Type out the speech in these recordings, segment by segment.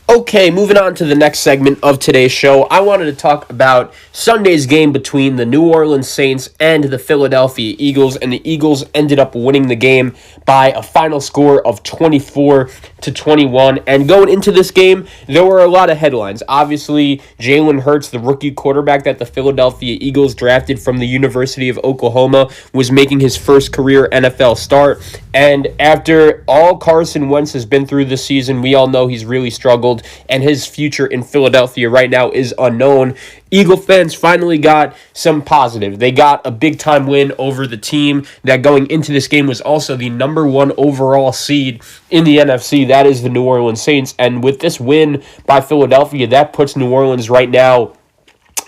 Okay, moving on to the next segment of today's show. I wanted to talk about Sunday's game between the New Orleans Saints and the Philadelphia Eagles, and the Eagles ended up winning the game by a final score of 24-21. And going into this game, there were a lot of headlines. Obviously, Jalen Hurts, the rookie quarterback that the Philadelphia Eagles drafted from the University of Oklahoma, was making his first career NFL start. And after all Carson Wentz has been through this season, we all know he's really struggled, and his future in Philadelphia right now is unknown. Eagle fans finally got some positive. They got a big-time win over the team that going into this game was also the number one overall seed in the NFC. That is the New Orleans Saints. And with this win by Philadelphia, that puts New Orleans right now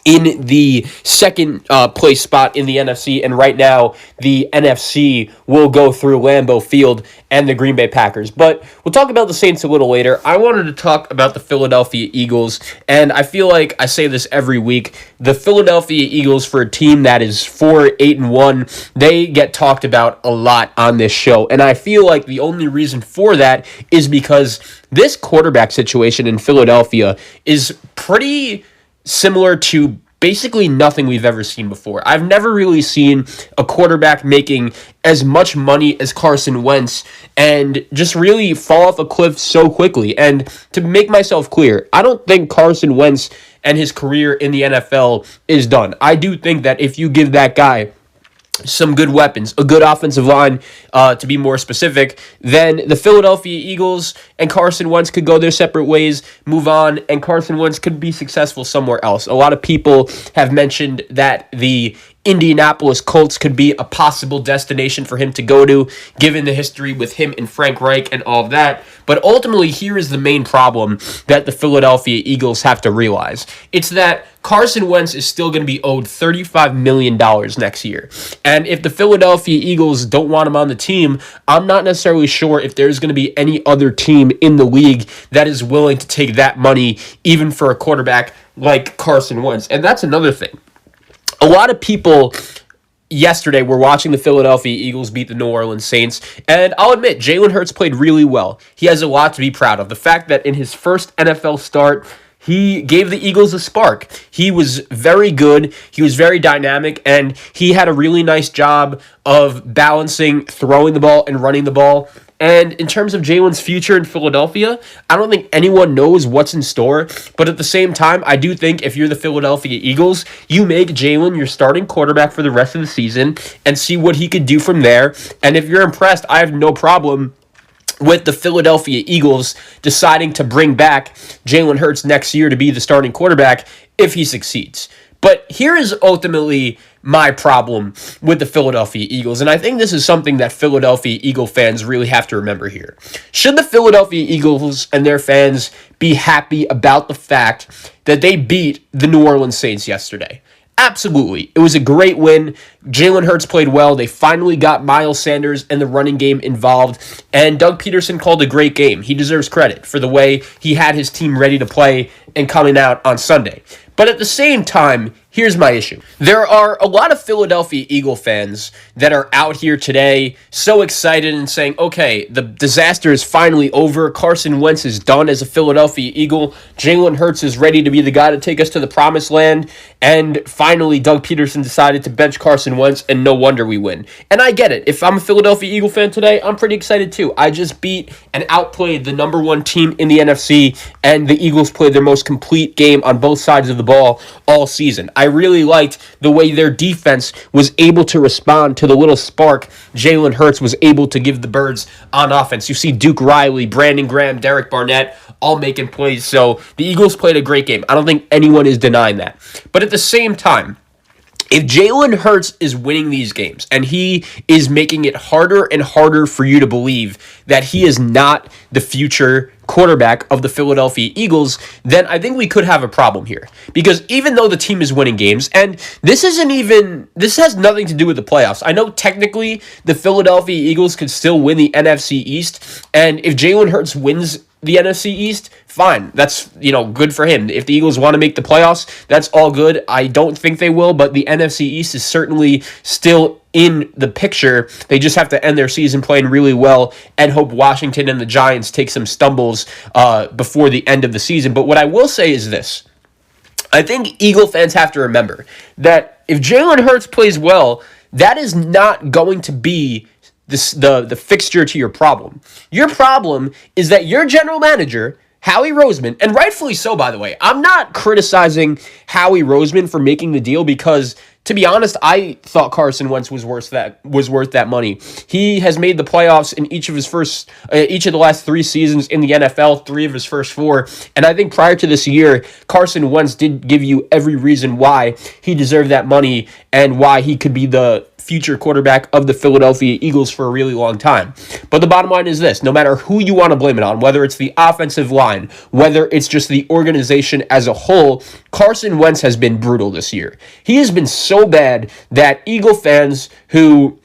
in the second place spot in the NFC, and right now the NFC will go through Lambeau Field and the Green Bay Packers. But we'll talk about the Saints a little later. I wanted to talk about the Philadelphia Eagles, and I feel like I say this every week. The Philadelphia Eagles, for a team that is 4-8-1, they get talked about a lot on this show, and I feel like the only reason for that is because this quarterback situation in Philadelphia is pretty similar to basically nothing we've ever seen before. I've never really seen a quarterback making as much money as Carson Wentz and just really fall off a cliff so quickly. And to make myself clear, I don't think Carson Wentz and his career in the NFL is done. I do think that if you give that guy some good weapons, a good offensive line, to be more specific, then the Philadelphia Eagles and Carson Wentz could go their separate ways, move on, and Carson Wentz could be successful somewhere else. A lot of people have mentioned that the Indianapolis Colts could be a possible destination for him to go to, given the history with him and Frank Reich and all of that. But ultimately, here is the main problem that the Philadelphia Eagles have to realize. It's that Carson Wentz is still going to be owed $35 million next year. And if the Philadelphia Eagles don't want him on the team, I'm not necessarily sure if there's going to be any other team in the league that is willing to take that money, even for a quarterback like Carson Wentz. And that's another thing. A lot of people yesterday were watching the Philadelphia Eagles beat the New Orleans Saints, and I'll admit, Jalen Hurts played really well. He has a lot to be proud of. The fact that in his first NFL start, he gave the Eagles a spark. He was very good. He was very dynamic, and he had a really nice job of balancing throwing the ball and running the ball. And in terms of Jalen's future in Philadelphia, I don't think anyone knows what's in store. But at the same time, I do think if you're the Philadelphia Eagles, you make Jalen your starting quarterback for the rest of the season and see what he could do from there. And if you're impressed, I have no problem with the Philadelphia Eagles deciding to bring back Jalen Hurts next year to be the starting quarterback if he succeeds. But here is ultimately my problem with the Philadelphia Eagles, and I think this is something that Philadelphia Eagle fans really have to remember here. Should the Philadelphia Eagles and their fans be happy about the fact that they beat the New Orleans Saints yesterday? Absolutely. It was a great win. Jalen Hurts played well. They finally got Miles Sanders and the running game involved, and Doug Peterson called a great game. He deserves credit for the way he had his team ready to play and coming out on Sunday. But at the same time, here's my issue. There are a lot of Philadelphia Eagle fans that are out here today so excited and saying, okay, the disaster is finally over. Carson Wentz is done as a Philadelphia Eagle. Jalen Hurts is ready to be the guy to take us to the promised land. And finally, Doug Peterson decided to bench Carson Wentz, and no wonder we win. And I get it. If I'm a Philadelphia Eagle fan today, I'm pretty excited too. I just beat and outplayed the number one team in the NFC, and the Eagles played their most complete game on both sides of the ball all season. I really liked the way their defense was able to respond to the little spark Jalen Hurts was able to give the Birds on offense. You see Duke Riley, Brandon Graham, Derek Barnett all making plays. So the Eagles played a great game. I don't think anyone is denying that. But at the same time, if Jalen Hurts is winning these games and he is making it harder and harder for you to believe that he is not the future quarterback of the Philadelphia Eagles, then I think we could have a problem here. Because even though the team is winning games, and this has nothing to do with the playoffs. I know technically the Philadelphia Eagles could still win the NFC East, and if Jalen Hurts wins the NFC East, fine. That's, good for him. If the Eagles want to make the playoffs, that's all good. I don't think they will, but the NFC East is certainly still in the picture. They just have to end their season playing really well and hope Washington and the Giants take some stumbles before the end of the season. But what I will say is this. I think Eagle fans have to remember that if Jalen Hurts plays well, that is not going to be the fixture to your problem. Your problem is that your general manager, Howie Roseman, and rightfully so, by the way. I'm not criticizing Howie Roseman for making the deal because, to be honest, I thought Carson Wentz was worth that money. He has made the playoffs in each of the last 3 seasons in the NFL, 3 of his first 4. And I think prior to this year, Carson Wentz did give you every reason why he deserved that money and why he could be the future quarterback of the Philadelphia Eagles for a really long time. But the bottom line is this: no matter who you want to blame it on, whether it's the offensive line, whether it's just the organization as a whole, Carson Wentz has been brutal this year. He has been so bad that Eagle fans who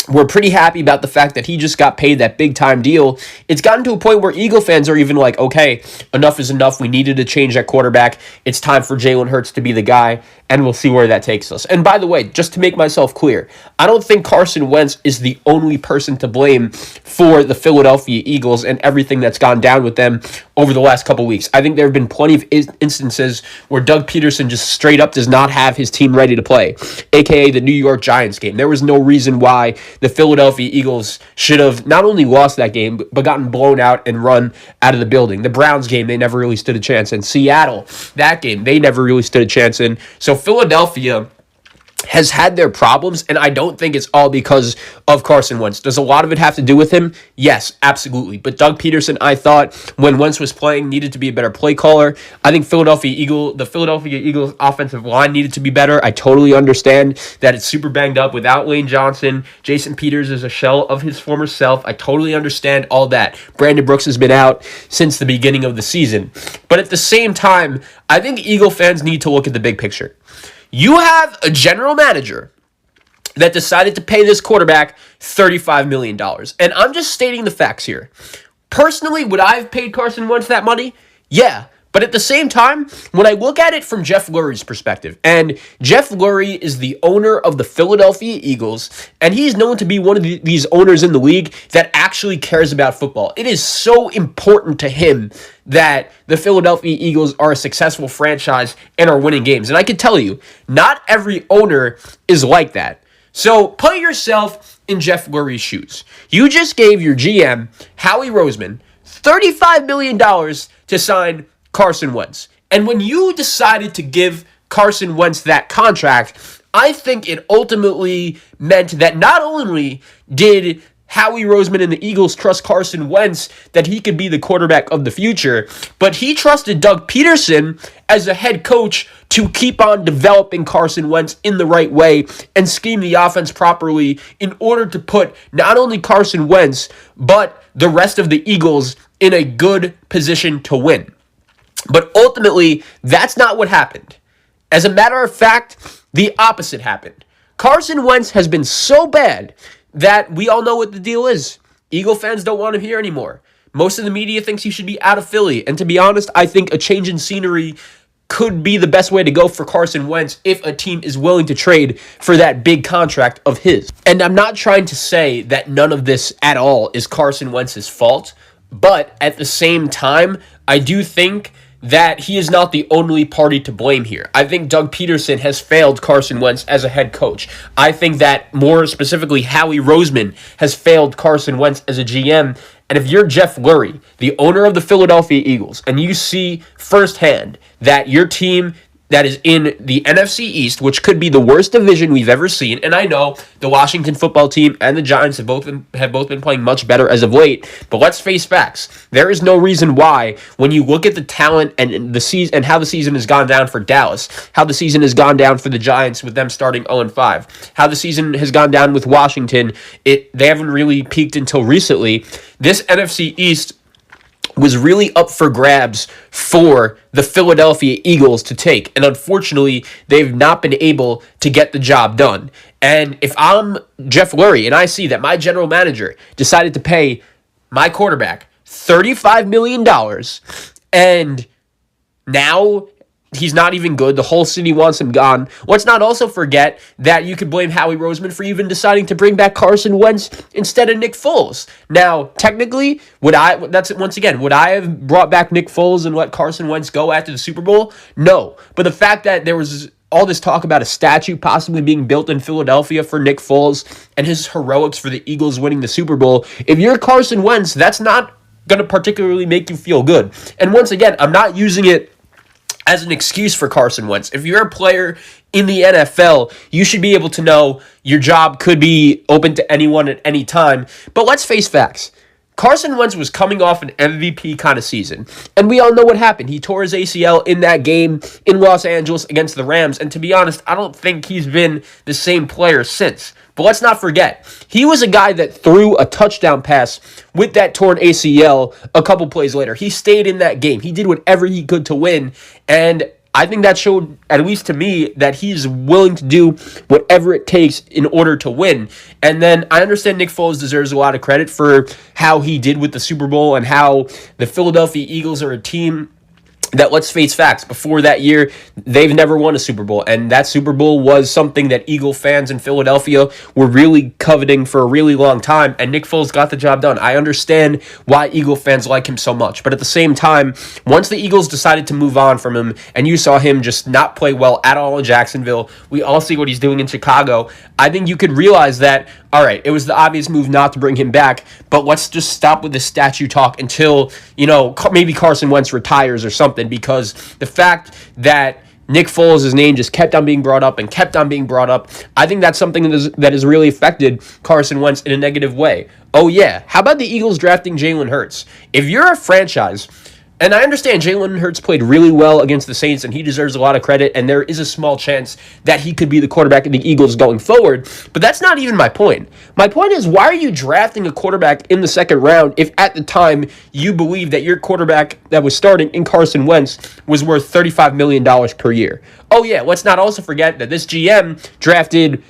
were pretty happy about the fact that he just got paid that big time deal, it's gotten to a point where Eagle fans are even like, okay, enough is enough. We needed to change that quarterback. It's time for Jalen Hurts to be the guy, and we'll see where that takes us. And by the way, just to make myself clear, I don't think Carson Wentz is the only person to blame for the Philadelphia Eagles and everything that's gone down with them over the last couple weeks. I think there have been plenty of instances where Doug Peterson just straight up does not have his team ready to play, aka the New York Giants game. There was no reason why the Philadelphia Eagles should have not only lost that game, but gotten blown out and run out of the building. The Browns game, they never really stood a chance in. Seattle, that game, they never really stood a chance in. So Philadelphia has had their problems, and I don't think it's all because of Carson Wentz. Does a lot of it have to do with him? Yes, absolutely. But Doug Peterson, I thought, when Wentz was playing, needed to be a better play caller. I think the Philadelphia Eagles offensive line needed to be better. I totally understand that it's super banged up without Lane Johnson. Jason Peters is a shell of his former self. I totally understand all that. Brandon Brooks has been out since the beginning of the season. But at the same time, I think Eagle fans need to look at the big picture. You have a general manager that decided to pay this quarterback $35 million. And I'm just stating the facts here. Personally, would I have paid Carson Wentz that money? Yeah. But at the same time, when I look at it from Jeff Lurie's perspective, and Jeff Lurie is the owner of the Philadelphia Eagles, and he's known to be one of these owners in the league that actually cares about football. It is so important to him that the Philadelphia Eagles are a successful franchise and are winning games. And I can tell you, not every owner is like that. So put yourself in Jeff Lurie's shoes. You just gave your GM, Howie Roseman, $35 million to sign Carson Wentz. And when you decided to give Carson Wentz that contract, I think it ultimately meant that not only did Howie Roseman and the Eagles trust Carson Wentz that he could be the quarterback of the future, but he trusted Doug Peterson as a head coach to keep on developing Carson Wentz in the right way and scheme the offense properly in order to put not only Carson Wentz, but the rest of the Eagles in a good position to win. But ultimately, that's not what happened. As a matter of fact, the opposite happened. Carson Wentz has been so bad that we all know what the deal is. Eagle fans don't want him here anymore. Most of the media thinks he should be out of Philly. And to be honest, I think a change in scenery could be the best way to go for Carson Wentz if a team is willing to trade for that big contract of his. And I'm not trying to say that none of this at all is Carson Wentz's fault, but at the same time, I do think that he is not the only party to blame here. I think Doug Peterson has failed Carson Wentz as a head coach. I think that more specifically Howie Roseman has failed Carson Wentz as a GM. And if you're Jeff Lurie, the owner of the Philadelphia Eagles, and you see firsthand that your team that is in the NFC East, which could be the worst division we've ever seen. And I know the Washington football team and the Giants have both been playing much better as of late. But let's face facts. There is no reason why, when you look at the talent and the season and how the season has gone down for Dallas, how the season has gone down for the Giants with them starting 0-5, how the season has gone down with Washington, they haven't really peaked until recently. This NFC East was really up for grabs for the Philadelphia Eagles to take. And unfortunately, they've not been able to get the job done. And if I'm Jeff Lurie and I see that my general manager decided to pay my quarterback $35 million, and now he's not even good. The whole city wants him gone. Let's not also forget that you could blame Howie Roseman for even deciding to bring back Carson Wentz instead of Nick Foles. Now, technically, would I have brought back Nick Foles and let Carson Wentz go after the Super Bowl? No. But the fact that there was all this talk about a statue possibly being built in Philadelphia for Nick Foles and his heroics for the Eagles winning the Super Bowl, if you're Carson Wentz, that's not going to particularly make you feel good. And once again, I'm not using it as an excuse for Carson Wentz. If you're a player in the NFL, you should be able to know your job could be open to anyone at any time. But let's face facts. Carson Wentz was coming off an MVP kind of season, and we all know what happened. He tore his ACL in that game in Los Angeles against the Rams, and to be honest, I don't think he's been the same player since. But let's not forget, he was a guy that threw a touchdown pass with that torn ACL a couple plays later. He stayed in that game. He did whatever he could to win, and I think that showed, at least to me, that he's willing to do whatever it takes in order to win. And then I understand Nick Foles deserves a lot of credit for how he did with the Super Bowl and how the Philadelphia Eagles are a team that, let's face facts, before that year, they've never won a Super Bowl. And that Super Bowl was something that Eagle fans in Philadelphia were really coveting for a really long time. And Nick Foles got the job done. I understand why Eagle fans like him so much. But at the same time, once the Eagles decided to move on from him, and you saw him just not play well at all in Jacksonville, we all see what he's doing in Chicago. I think you could realize that, all right, it was the obvious move not to bring him back, but let's just stop with the statue talk until, maybe Carson Wentz retires or something, because the fact that Nick Foles' name just kept on being brought up and kept on being brought up, I think that's something that has really affected Carson Wentz in a negative way. Oh yeah, how about the Eagles drafting Jalen Hurts? If you're a franchise, and I understand Jalen Hurts played really well against the Saints, and he deserves a lot of credit, and there is a small chance that he could be the quarterback of the Eagles going forward, but that's not even my point. My point is, why are you drafting a quarterback in the second round if at the time you believe that your quarterback that was starting in Carson Wentz was worth $35 million per year? Oh yeah, let's not also forget that this GM drafted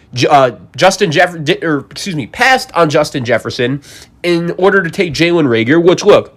passed on Justin Jefferson in order to take Jalen Reagor, which, look,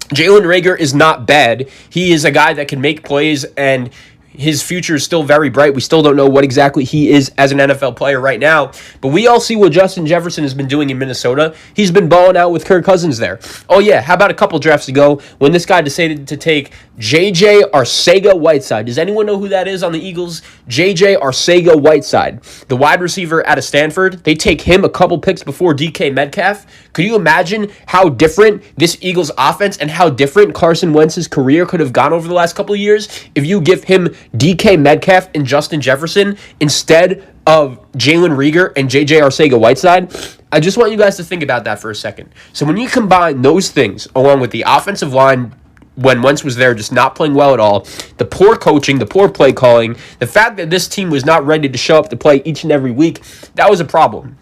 Jalen Reagor is not bad. He is a guy that can make plays, and his future is still very bright. We still don't know what exactly he is as an NFL player right now, but we all see what Justin Jefferson has been doing in Minnesota. He's been balling out with Kirk Cousins there. Oh yeah, how about a couple drafts ago when this guy decided to take J.J. Arcega-Whiteside? Does anyone know who that is on the Eagles? J.J. Arcega-Whiteside, the wide receiver out of Stanford. They take him a couple picks before DK Metcalf. Could you imagine how different this Eagles offense and how different Carson Wentz's career could have gone over the last couple of years if you give him DK Metcalf and Justin Jefferson instead of Jalen Reagor and J.J. Arcega-Whiteside? I just want you guys to think about that for a second. So when you combine those things along with the offensive line when Wentz was there just not playing well at all, the poor coaching, the poor play calling, the fact that this team was not ready to show up to play each and every week, that was a problem.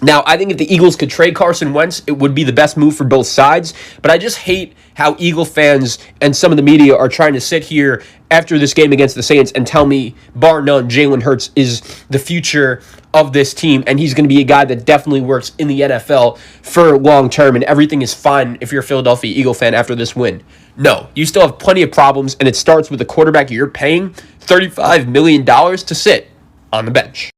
Now, I think if the Eagles could trade Carson Wentz, it would be the best move for both sides, but I just hate how Eagle fans and some of the media are trying to sit here after this game against the Saints and tell me, bar none, Jalen Hurts is the future of this team, and he's going to be a guy that definitely works in the NFL for long term, and everything is fine if you're a Philadelphia Eagle fan after this win. No, you still have plenty of problems, and it starts with the quarterback you're paying $35 million to sit on the bench.